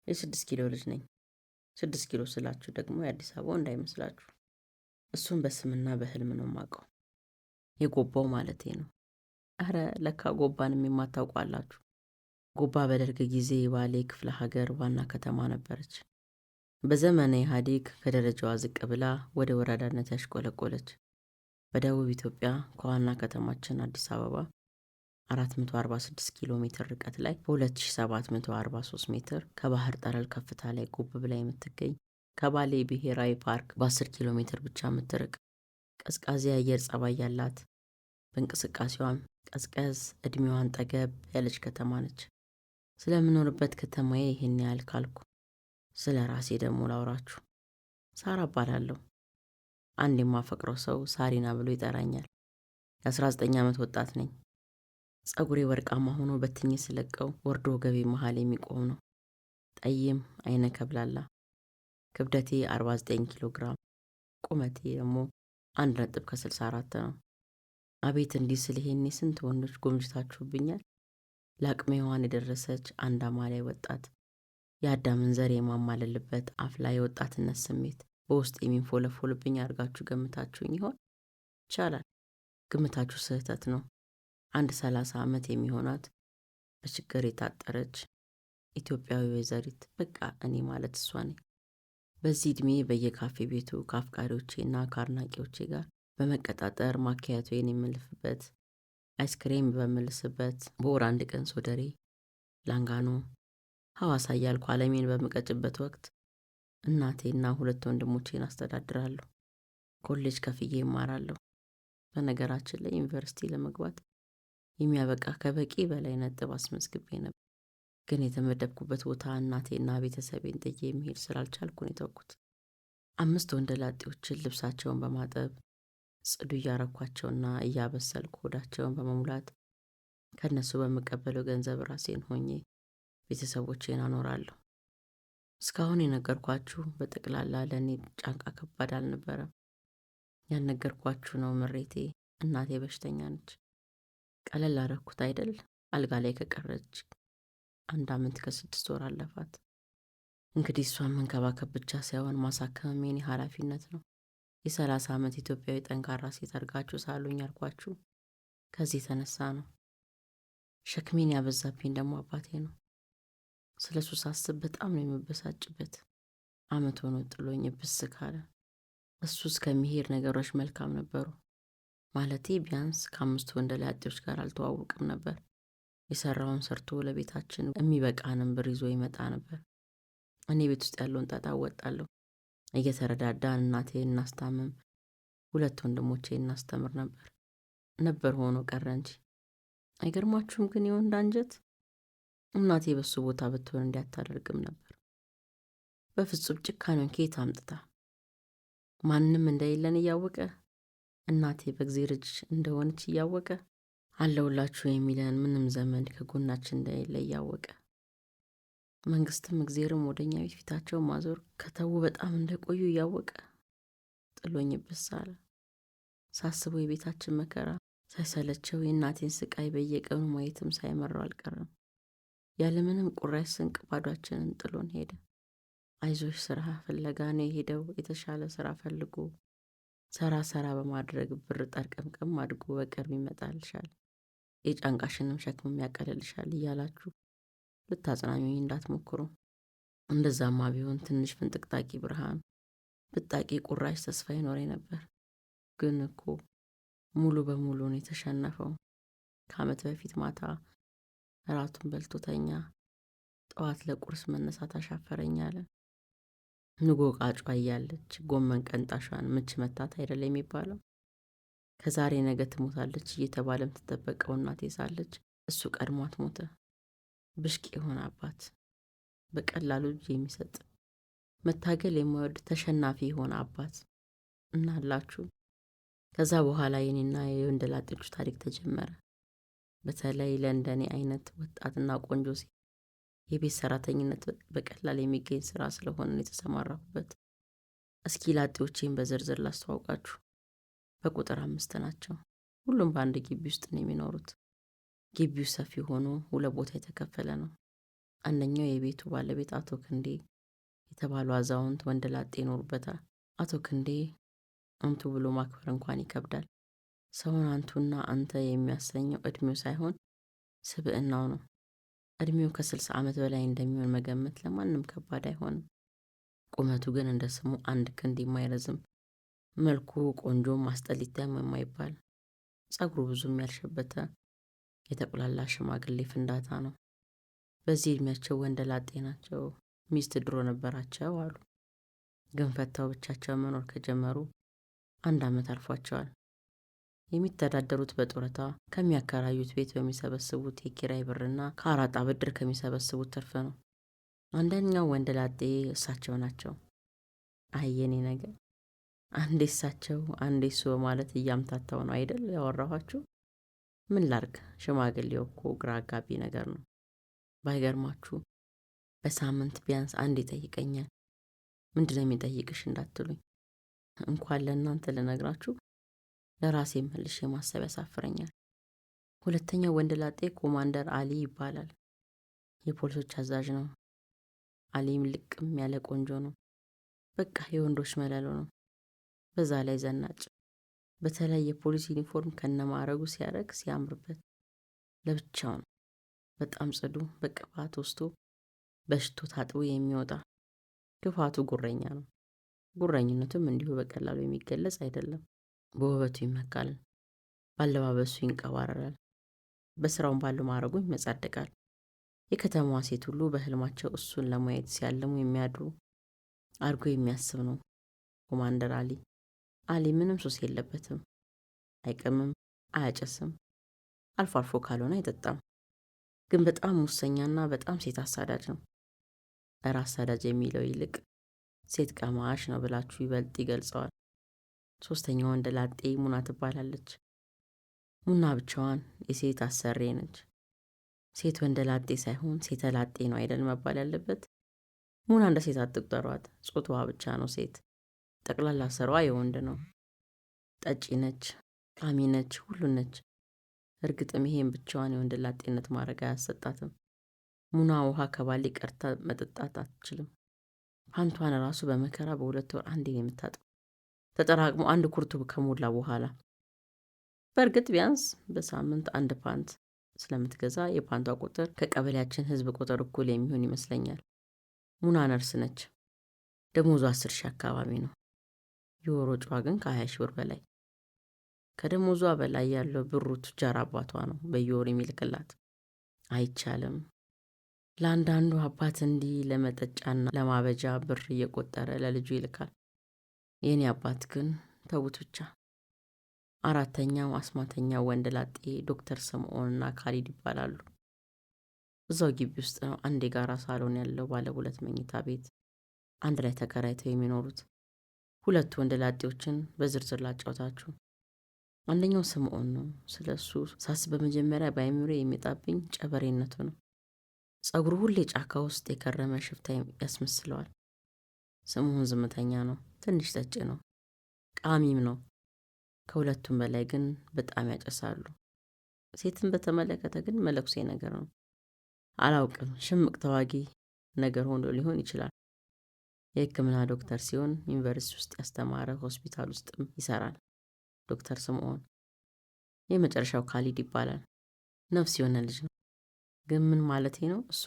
የ6 ኪሎ ልጅ ነኝ። 6 ኪሎ ስላችሁ ደግሞ የአዲስ አበባው እንዳይመስላችሁ። እሱን በስምና በህልም ነው የማውቀው። የጎባው ማለቴ ነው። አረ ለካ ጎባንም የማታውቁ አላችሁ። ጎባ በደርግ ጊዜ የባሌ ክፍለ ሀገር ዋና ከተማ ነበረች። በዘመነ ኢህአዴግ ከደረጃዋ ዝቅ ብላ ወደ ወረዳነት ያሽቆለቆለች። በደቡብ ኢትዮጵያ ከዋና ከተማችን አዲስ አበባ 446 ኪሎ ሜትር ርቀት ላይ በ2743 ሜትር ከባህር ጠለል ከፍታ ላይ ጉብ ብላ የምትገኝ ከባሌ ብሔራዊ ፓርክ በ10 ኪሎ ሜትር ብቻ የምትርቅ ቀዝቃዛ የአየር ጸባይ ያላት በእንቅስቃሴዋም ቀዝቀዝ እድሜዋን ጠገብ ያለች ከተማ ነች። ስለምኖርበት ከተማዬ ይህን ያህል ካልኩ ስለ ራሴ ደግሞ ላውራችሁ። ሳራ እባላለሁ። አንድ የማፈቅረው ሰው ሳሪና ብሎ ይጠራኛል። የ19 ዓመት ወጣት ነኝ። ፀጉሬ ወርቃማ ሆኖ በትኜ ስለቀው ወርዶ ገቤ መሃል የሚቆም ነው። ጠይም አይነ ከብላላ። ክብደቴ 49 ኪሎ ግራም፣ ቁመቴ ደግሞ 1.64 ነው። አቤት እንዲህ ስል ይሄኔ ስንት ወንዶች ጎምጅታችሁብኛል። ለአቅመ ሔዋን የደረሰች አንድ አማላይ ወጣት፣ የአዳምን ዘር የማማለልበት አፍላ የወጣትነት ስሜት በውስጥ የሚንፎለፎልብኝ አድርጋችሁ ገምታችሁኝ ይሆን? ይቻላል። ግምታችሁ ስህተት ነው። አንድ 30 ዓመት የሚሆናት በችግር የታጠረች ኢትዮጵያዊ ወይዘሪት፣ በቃ እኔ ማለት እሷ ነኝ። በዚህ ዕድሜ በየካፌ ቤቱ ከአፍቃሪዎቼና ከአድናቂዎቼ ጋር በመቀጣጠር ማኪያቶዬን የምልፍበት፣ አይስክሬም በምልስበት፣ በወር አንድ ቀን ሶደሬ፣ ላንጋኖ፣ ሐዋሳ እያልኩ ዓለሜን በምቀጭበት ወቅት እናቴና 2 ወንድሞቼን አስተዳድራለሁ። ኮሌጅ ከፍዬ እማራለሁ። በነገራችን ላይ ዩኒቨርሲቲ ለመግባት የሚያበቃ ከበቂ በላይ ነጥብ አስመዝግቤ ነበር። ግን የተመደብኩበት ቦታ እናቴና ቤተሰቤን ጥዬ መሄድ ስላልቻልኩ ነው የተውኩት። 5 ወንደላጤዎችን ልብሳቸውን በማጠብ ጽዱ እያረኳቸውና እያበሰልኩ ሆዳቸውን በመሙላት ከነሱ በምቀበለው ገንዘብ ራሴን ሆኜ ቤተሰቦቼን አኖራለሁ። እስካሁን የነገርኳችሁ በጠቅላላ ለእኔ ጫንቃ ከባድ አልነበረም። ያልነገርኳችሁ ነው ምሬቴ። እናቴ በሽተኛ ነች። ቀለል አረኩት አይደል? አልጋ ላይ ከቀረች 1 ዓመት ከ6 ወር አለፋት። እንግዲህ እሷን መንከባከብ ብቻ ሳይሆን ማሳከም የኔ ኃላፊነት ነው። የ30 ዓመት ኢትዮጵያዊ ጠንካራ ሴት አድርጋችሁ ሳሉኝ ያልኳችሁ ከዚህ የተነሳ ነው። ሸክሜን ያበዛብኝ ደግሞ አባቴ ነው። ስለ እሱ ሳስብ በጣም ነው የምበሳጭበት። ዓመት ሆኖ ጥሎኝ ብስ ካለ። እሱ እስከሚሄድ ነገሮች መልካም ነበሩ። ማለቴ ቢያንስ ከ5 ወንደላጤዎች ጋር አልተዋውቅም ነበር። የሰራውን ሰርቶ ለቤታችን የሚበቃንም ብር ይዞ ይመጣ ነበር። እኔ ቤት ውስጥ ያለውን ጣጣ እወጣለሁ። እየተረዳዳን እናቴን እናስታምም፣ 2 ወንድሞቼን እናስተምር ነበር ሆኖ ቀረ እንጂ። አይገርማችሁም ግን የወንድ አንጀት? እናቴ በሱ ቦታ ብትሆን እንዲያታደርግም ነበር። በፍጹም ጭካኔውን ከየት አምጥታ? ማንም እንደሌለን እያወቀ እናቴ በእግዚአብሔር እጅ እንደሆነች እያወቀ አለውላችሁ የሚለን ምንም ዘመን ከጎናችን እንደሌለ እያወቀ መንግስትም እግዚአብሔርም ወደኛ ቤት ፊታቸውን ማዞር ከተው በጣም እንደቆዩ እያወቀ ጥሎኝ ብስ አለ። ሳስበው የቤታችን መከራ ሳይሰለቸው የእናቴን ስቃይ በየቀኑ ማየትም ሳይመራው አልቀረም። ያለምንም ቁራሽ ስንቅ ባዷችንን ጥሎን ሄደ። አይዞሽ ስራ ፍለጋ ነው የሄደው። የተሻለ ስራ ፈልጎ ሰራ በማድረግ ብር ጠርቀምቀም አድጎ በቅርብ ይመጣልሻል፣ የጫንቃሽንም ሸክምም ያቀልልሻል እያላችሁ ልታጽናኙኝ እንዳትሞክሩ። እንደዛማ ቢሆን ትንሽ ፍንጥቅጣቂ ብርሃን፣ ብጣቂ ቁራሽ ተስፋ ይኖረኝ ነበር። ግን እኮ ሙሉ በሙሉ ነው የተሸነፈው። ከዓመት በፊት ማታ እራቱን በልቶ ተኛ። ጠዋት ለቁርስ መነሳት አሻፈረኝ አለ። ንጎ ቃጯ እያለች ጎመን ቀንጣሿን ምች መታት አይደለ የሚባለው? ከዛሬ ነገ ትሞታለች እየተባለም ትጠበቀው እናቴ ሳለች እሱ ቀድሟት ሞተ። ብሽቅ የሆነ አባት፣ በቀላሉ እጅ የሚሰጥ መታገል የማይወድ ተሸናፊ የሆነ አባት እናላችሁ። ከዛ በኋላ የኔና የወንደላጤዎቹ ታሪክ ተጀመረ። በተለይ ለእንደኔ አይነት ወጣትና ቆንጆ ሴት የቤት ሰራተኝነት በቀላል የሚገኝ ስራ ስለሆነ የተሰማራሁበት። እስኪ ላጤዎቼን በዝርዝር ላስተዋውቃችሁ። በቁጥር 5 ናቸው። ሁሉም በአንድ ግቢ ውስጥ ነው የሚኖሩት። ግቢው ሰፊ ሆኖ 2 ቦታ የተከፈለ ነው። አንደኛው የቤቱ ባለቤት አቶ ክንዴ የተባሉ አዛውንት ወንደላጤ ይኖሩበታል። አቶ ክንዴ አንቱ ብሎ ማክበር እንኳን ይከብዳል። ሰውን አንቱና አንተ የሚያሰኘው እድሜው ሳይሆን ስብዕናው ነው። እድሜው ከ60 ዓመት በላይ እንደሚሆን መገመት ለማንም ከባድ አይሆንም። ቁመቱ ግን እንደ ስሙ አንድ ክንድ የማይረዝም፣ መልኩ ቆንጆም አስጠሊታም የማይባል፣ ጸጉሩ ብዙም ያልሸበተ የተቁላላ ሽማግሌ ፍንዳታ ነው። በዚህ እድሜያቸው ወንደላጤ ናቸው። ሚስት ድሮ ነበራቸው አሉ። ግን ፈተው ብቻቸውን መኖር ከጀመሩ 1 ዓመት አልፏቸዋል። የሚተዳደሩት በጡረታ ከሚያከራዩት ቤት በሚሰበስቡት የኪራይ ብርና ከአራጣ ብድር ከሚሰበስቡት ትርፍ ነው። አንደኛው ወንደላጤ እሳቸው ናቸው። አይ የኔ ነገር፣ አንዴ እሳቸው አንዴ እሱ በማለት እያምታታው ነው አይደል ያወራኋችሁ? ምን ላርግ፣ ሽማግሌው እኮ ግራ አጋቢ ነገር ነው። ባይገርማችሁ በሳምንት ቢያንስ አንድ ይጠይቀኛል። ምንድነው የሚጠይቅሽ እንዳትሉኝ፣ እንኳን ለእናንተ ልነግራችሁ ለራሴ መልሼ ማሰብ ያሳፍረኛል። ሁለተኛው ወንደላጤ ኮማንደር አሊ ይባላል። የፖሊሶች አዛዥ ነው። አሊም ልቅም ያለ ቆንጆ ነው። በቃ የወንዶች መለሎ ነው። በዛ ላይ ዘናጭ። በተለይ የፖሊስ ዩኒፎርም ከነማረጉ ሲያረግ ሲያምርበት ለብቻው ነው። በጣም ጽዱ፣ በቅባት ወስቶ በሽቶ ታጥቦ የሚወጣ። ክፋቱ ጉረኛ ነው። ጉረኝነቱም እንዲሁ በቀላሉ የሚገለጽ አይደለም። በውበቱ ይመካል፣ ባለባበሱ ይንቀባረራል፣ በስራውም ባለው ማረጉ ይመጻደቃል። የከተማዋ ሴት ሁሉ በህልማቸው እሱን ለማየት ሲያልሙ የሚያድሩ አድርጎ የሚያስብ ነው ኮማንደር አሊ። አሊ ምንም ሱስ የለበትም። አይቅምም፣ አያጨስም፣ አልፎ አልፎ ካልሆነ አይጠጣም። ግን በጣም ሙሰኛና በጣም ሴት አሳዳጅ ነው። እረ አሳዳጅ የሚለው ይልቅ ሴት ቀማሽ ነው ብላችሁ ይበልጥ ይገልጸዋል። ሶስተኛዋ ወንደላጤ ሙና ትባላለች። ሙና ብቻዋን የሴት አሰሬ ነች። ሴት ወንደላጤ ሳይሆን ሴተላጤ ነው አይደል መባል ያለበት። ሙና እንደ ሴት አትቁጠሯት። ጾታዋ ብቻ ነው ሴት። ጠቅላላ ስራዋ የወንድ ነው። ጠጪ ነች፣ ቃሚ ነች፣ ሁሉን ነች። እርግጥም ይሄን ብቻዋን የወንደላጤነት ማድረግ አያሰጣትም። ሙና ውሃ ከባሊ ቀርታ መጠጣት አትችልም። ፓንቷን ራሱ በመከራ በ2 ወር አንዴ ነው የምታጥበው። ተጠራቅሞ አንድ ኩርቱ ከሞላ በኋላ። በእርግጥ ቢያንስ በሳምንት 1 ፓንት ስለምትገዛ የፓንቷ ቁጥር ከቀበሌያችን ህዝብ ቁጥር እኩል የሚሆን ይመስለኛል። ሙና ነርስ ነች። ደሞዟ 10 ሺህ አካባቢ ነው። የወር ወጪዋ ግን ከ20 ሺህ ብር በላይ። ከደሞዟ በላይ ያለው ብሩ ቱጃር አባቷ ነው በየወሩ የሚልክላት። አይቻልም። ለአንዳንዱ አባት እንዲህ ለመጠጫና ለማበጃ ብር እየቆጠረ ለልጁ ይልካል። የኔ አባት ግን ተውት ብቻ። አራተኛው አስማተኛው ወንደላጤ ዶክተር ስምዖንና ካሊድ ይባላሉ። እዛው ግቢ ውስጥ ነው አንድ የጋራ ሳሎን ያለው ባለ 2 መኝታ ቤት አንድ ላይ ተከራይተው የሚኖሩት። ሁለቱ ወንደላጤዎችን በዝርዝር ላጫውታችሁ። አንደኛው ስምዖን ነው። ስለሱ ሳስብ በመጀመሪያ በአይምሮ የሚጣብኝ ጨበሬነቱ ነው። ጸጉሩ ሁሌ ጫካ ውስጥ የከረመ ሽፍታ ያስመስለዋል። ስምዖን ዝምተኛ ነው። ትንሽ ጠጭ ነው። ቃሚም ነው። ከሁለቱም በላይ ግን በጣም ያጨሳሉ። ሴትን በተመለከተ ግን መለኩሴ ነገር ነው። አላውቅም፣ ሽምቅ ተዋጊ ነገር ሆኖ ሊሆን ይችላል። የሕክምና ዶክተር ሲሆን ዩኒቨርሲቲ ውስጥ ያስተማረ ሆስፒታል ውስጥም ይሰራል። ዶክተር ስምዖን። የመጨረሻው ካሊድ ይባላል። ነፍስ የሆነ ልጅ ነው። ግን ምን ማለቴ ነው? እሱ